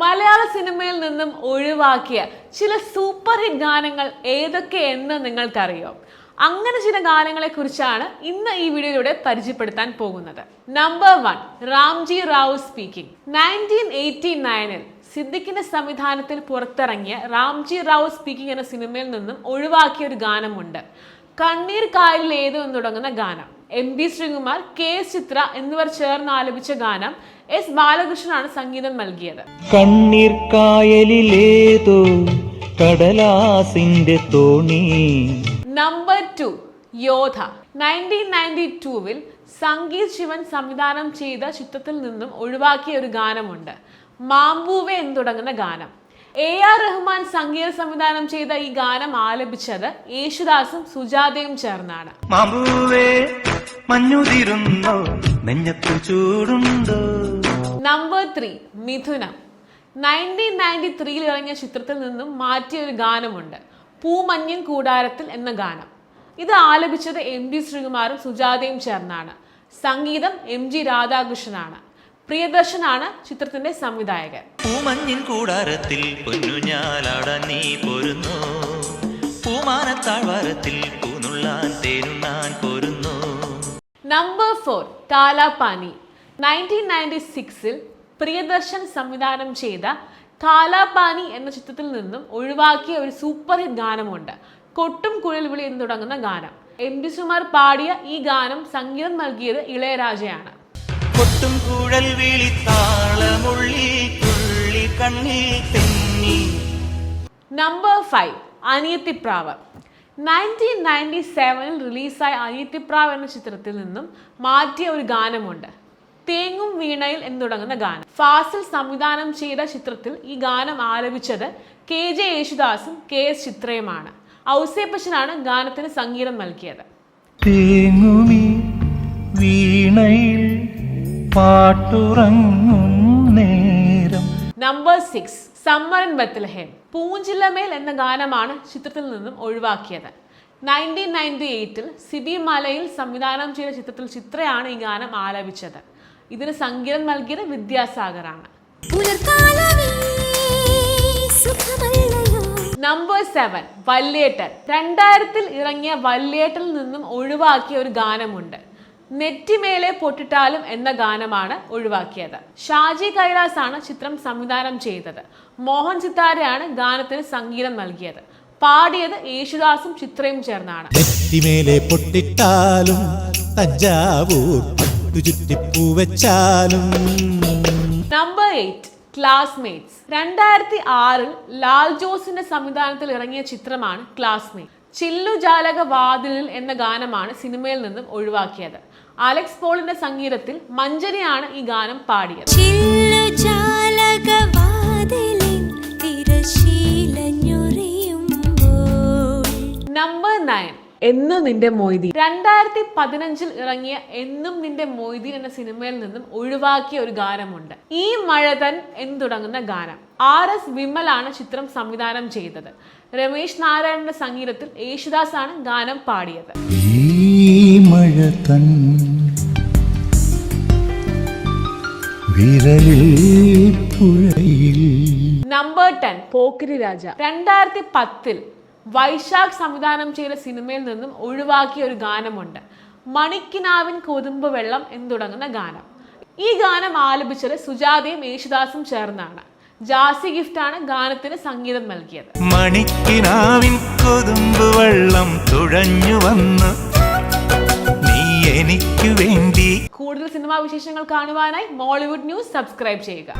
മലയാള സിനിമയിൽ നിന്നും ഒഴിവാക്കിയ ചില സൂപ്പർ ഹിറ്റ് ഗാനങ്ങൾ ഏതൊക്കെയെന്ന് നിങ്ങൾക്കറിയോ? അങ്ങനെ ചില ഗാനങ്ങളെ കുറിച്ചാണ് ഇന്ന് ഈ വീഡിയോയിലൂടെ പരിചയപ്പെടുത്താൻ പോകുന്നത്. Number 1, Ramji Rao speaking. 1989-ൽ സിദ്ദിഖിന്റെ സംവിധാനത്തിൽ പുറത്തിറങ്ങിയ രാംജി റാവു സ്പീക്കിംഗ് എന്ന സിനിമയിൽ നിന്നും ഒഴിവാക്കിയ ഒരു ഗാനമുണ്ട്. കണ്ണീർ കായലിൽ ഏതോ എന്ന് തുടങ്ങുന്ന ഗാനം. MB ശ്രീകുമാർ, KS ചിത്ര എന്നിവർ ചേർന്ന് ആലപിച്ച ഗാനം S ബാലകൃഷ്ണനാണ് സംഗീതം നൽകിയത്. കണ്ണീർ കായലിലേതോ കടലാസിന്റെ തോണി. നമ്പർ 2, യോധ. 1992-ൽ സംഗീത് ശിവൻ സംവിധാനം ചെയ്ത ചിത്രത്തിൽ നിന്നും ഒഴിവാക്കിയ ഒരു ഗാനമുണ്ട്. മാമ്പൂവെ എന്ന് തുടങ്ങുന്ന ഗാനം. AR റഹ്മാൻ സംഗീത സംവിധാനം ചെയ്ത ഈ ഗാനം ആലപിച്ചത് യേശുദാസും സുജാതയും ചേർന്നാണ്. നമ്പർ 3, മിഥുനം. 1993-ൽ ഇറങ്ങിയ ചിത്രത്തിൽ നിന്നും മാറ്റിയ ഒരു ഗാനമുണ്ട്. പൂമഞ്ഞിൻ കൂടാരത്തിൽ എന്ന ഗാനം. ഇത് ആലപിച്ചത് MB ശ്രീകുമാറും സുജാതയും ചേർന്നാണ്. സംഗീതം MG രാധാകൃഷ്ണനാണ്. പ്രിയദർശനാണ് ചിത്രത്തിന്റെ സംവിധായകൻ. പൂമഞ്ഞിൻ കൂടാരത്തിൽ പൊന്നുഞ്ഞാലാടാൻ നീ പോരുന്നു, പൂമാനത്താഴ്വാരത്തിൽ പൂനുള്ളാൻ തേനുണ്ണാൻ പോരുന്നു. നമ്പർ 4, കാലാപാനി. 1996-ൽ പ്രിയദർശൻ സംവിധാനം ചെയ്ത കാലാപാനി എന്ന ചിത്രത്തിൽ നിന്നും ഒഴിവാക്കിയ ഒരു സൂപ്പർ ഹിറ്റ് ഗാനമുണ്ട്. കൊട്ടും കുഴൽ വിളി എന്ന് തുടങ്ങുന്ന ഗാനം. MB ശ്രീകുമാർ പാടിയ ഈ ഗാനം സംഗീതം നൽകിയത് ഇളയരാജയാണ്. കൊട്ടും കുഴൽ വിളി താളമുള്ളി തുള്ളി കണ്ണിൽ തെന്നി. നമ്പർ 5, അനിയത്തിപ്രാവ്. 1997-ൽ റിലീസായ അനിയത്തിപ്രാവ് എന്ന ചിത്രത്തിൽ നിന്നും മാറ്റിയ ഒരു ഗാനമുണ്ട്. തേങ്ങും വീണയിൽ എന്ന് തുടങ്ങുന്ന ഗാനം. ഫാസിൽ സംവിധാനം ചെയ്ത ചിത്രത്തിൽ ഈ ഗാനം ആലപിച്ചത് KJ യേശുദാസും KS ചിത്രയുമാണ്. ഔസേപ്പച്ചനാണ് ഗാനത്തിന് സംഗീതം നൽകിയത്. Number 6, summer in Bethlehem. പൂഞ്ചില്ലമേൽ എന്ന ഗാനമാണ് ചിത്രത്തിൽ നിന്നും ഒഴിവാക്കിയത്. 1998-ൽ സിബി മലയിൽ സംവിധാനം ചെയ്ത ചിത്രത്തിൽ ചിത്രയാണ് ഈ ഗാനം ആലപിച്ചത്. ഇതിന് സംഗീതം നൽകിയത് വിദ്യാസാഗറാണ്. നമ്പർ 7, വല്യേട്ടൻ. 2000-ൽ ഇറങ്ങിയ വല്യേട്ടനിൽ നിന്നും ഒഴിവാക്കിയ ഒരു ഗാനമുണ്ട്. നെറ്റിമേലെ പൊട്ടിട്ടാലും എന്ന ഗാനമാണ് ഒഴിവാക്കിയത്. ഷാജി കൈലാസ് ആണ് ചിത്രം സംവിധാനം ചെയ്തത്. മോഹൻ സിത്താരയാണ് ഗാനത്തിന് സംഗീതം നൽകിയത്. പാടിയത് യേശുദാസും ചിത്രയും ചേർന്നാണ്. നെറ്റിമേലെ പൊട്ടിട്ടാലും തഞ്ചാവൂർ പട്ടുചുറ്റിപ്പൂവച്ചാലും. Number 8, classmates. 2006-ൽ ലാൽ ജോസിന്റെ സംവിധാനത്തിൽ ഇറങ്ങിയ ചിത്രമാണ് ക്ലാസ്മേറ്റ്. ചില്ലുജാലക വാതിലിൽ എന്ന ഗാനമാണ് സിനിമയിൽ നിന്നും ഒഴിവാക്കിയത്. അലക്സ് പോളിന്റെ സംഗീതത്തിൽ മഞ്ജരിയാണ് ഈ ഗാനം പാടിയത്. നമ്പർ 9, എന്നും നിന്റെ മൊയ്തീൻ. 2015-ൽ ഇറങ്ങിയ എന്നും നിന്റെ മൊയ്തീൻ എന്ന സിനിമയിൽ നിന്നും ഒഴിവാക്കിയ ഒരു ഗാനമുണ്ട്. ഈ മഴതൻ എന്ന് തുടങ്ങുന്ന ഗാനം. RS വിമലാണ് ചിത്രം സംവിധാനം ചെയ്തത്. രമേശ് നാരായണന്റെ സംഗീതത്തിൽ യേശുദാസ് ആണ് ഗാനം പാടിയത്. നമ്പർ 10, പോക്കിരി രാജ. 2010-ൽ വൈശാഖ് സംവിധാനം ചെയ്ത സിനിമയിൽ നിന്നും ഒഴിവാക്കിയ ഒരു ഗാനമുണ്ട്. മണിക്കിനാവിൻ കൊതുമ്പ് വെള്ളം എന്ന് തുടങ്ങുന്ന ഗാനം. ഈ ഗാനം ആലപിച്ചത് സുജാതയും യേശുദാസും ചേർന്നാണ്. ജാസി ഗിഫ്റ്റ് ആണ് ഗാനത്തിന് സംഗീതം നൽകിയത്. മണിക്കിനാവിൻ കൊതുമ്പ് വെള്ളം തുഴഞ്ഞു വന്ന് നീ എനിക്ക് വേണ്ടി. കൂടുതൽ സിനിമാ വിശേഷങ്ങൾ കാണുവാനായി മോളിവുഡ് ന്യൂസ് സബ്സ്ക്രൈബ് ചെയ്യുക.